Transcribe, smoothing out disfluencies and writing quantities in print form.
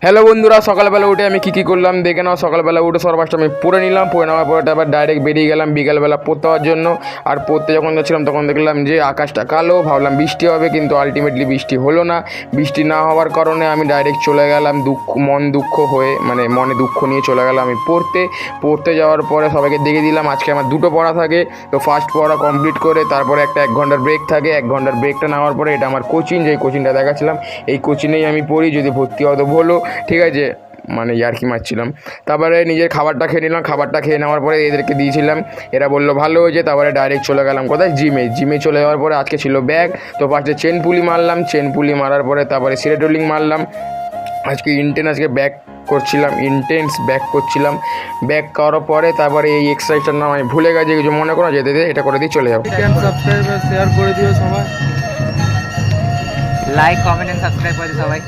Hello বন্ধুরা, সকালবেলা উঠে আমি কী করলাম দেখে নাও। সকালবেলা উঠে সর্বাস্ট আমি পড়ে নিলাম, পড়ে নেওয়ার পরে তারপর ডাইরেক্ট বেরিয়ে গেলাম বিকালবেলা পড়তে হওয়ার জন্য। আর পড়তে যখন যাচ্ছিলাম তখন দেখলাম যে আকাশটা কালো, ভাবলাম বৃষ্টি হবে, কিন্তু আলটিমেটলি বৃষ্টি হলো না। বৃষ্টি না হওয়ার কারণে আমি ডাইরেক্ট চলে গেলাম মনে দুঃখ নিয়ে চলে গেলাম আমি পড়তে যাওয়ার পরে সবাইকে দেখে দিলাম আজকে আমার দুটো পড়া থাকে। তো ফার্স্ট পড়া কমপ্লিট করে তারপরে একটা 1 ঘন্টার ব্রেক থাকে। 1 ঘন্টার ব্রেকটা নেওয়ার পরে এটা আমার কোচিং, যেই কোচিংটা দেখাচ্ছিলাম এই কোচিংয়েই আমি পড়ি। যদি ভর্তি হতো বলো, ঠিক আছে, মানে ইয়ার্কি মারছিলাম। তারপরে নিজের খাবারটা খেয়ে নিলাম, খাবারটা খেয়ে নেওয়ার পরে এদেরকে দিয়েছিলাম, এরা বললো ভালো হয়েছে। তারপরে ডাইরেক্ট চলে গেলাম কোথায়, জিমে চলে যাওয়ার পরে আজকে ছিল ব্যাগ। তো ফার্স্টে চেন পুলি মারার পরে তারপরে সিলেট রোলিং মারলাম। আজকে ব্যাক করছিলাম। ব্যাক করার পরে তারপরে এই এক্সারসাইজটার নাম আমি ভুলে গেছি, কিছু মনে করো, যেতে এটা করে দিয়ে চলে যাও। সাবস্ক্রাইব আর শেয়ার করে দিও সবাই। লাইক কমেন্ট এন্ড সাবস্ক্রাইব করে দিও সবাই।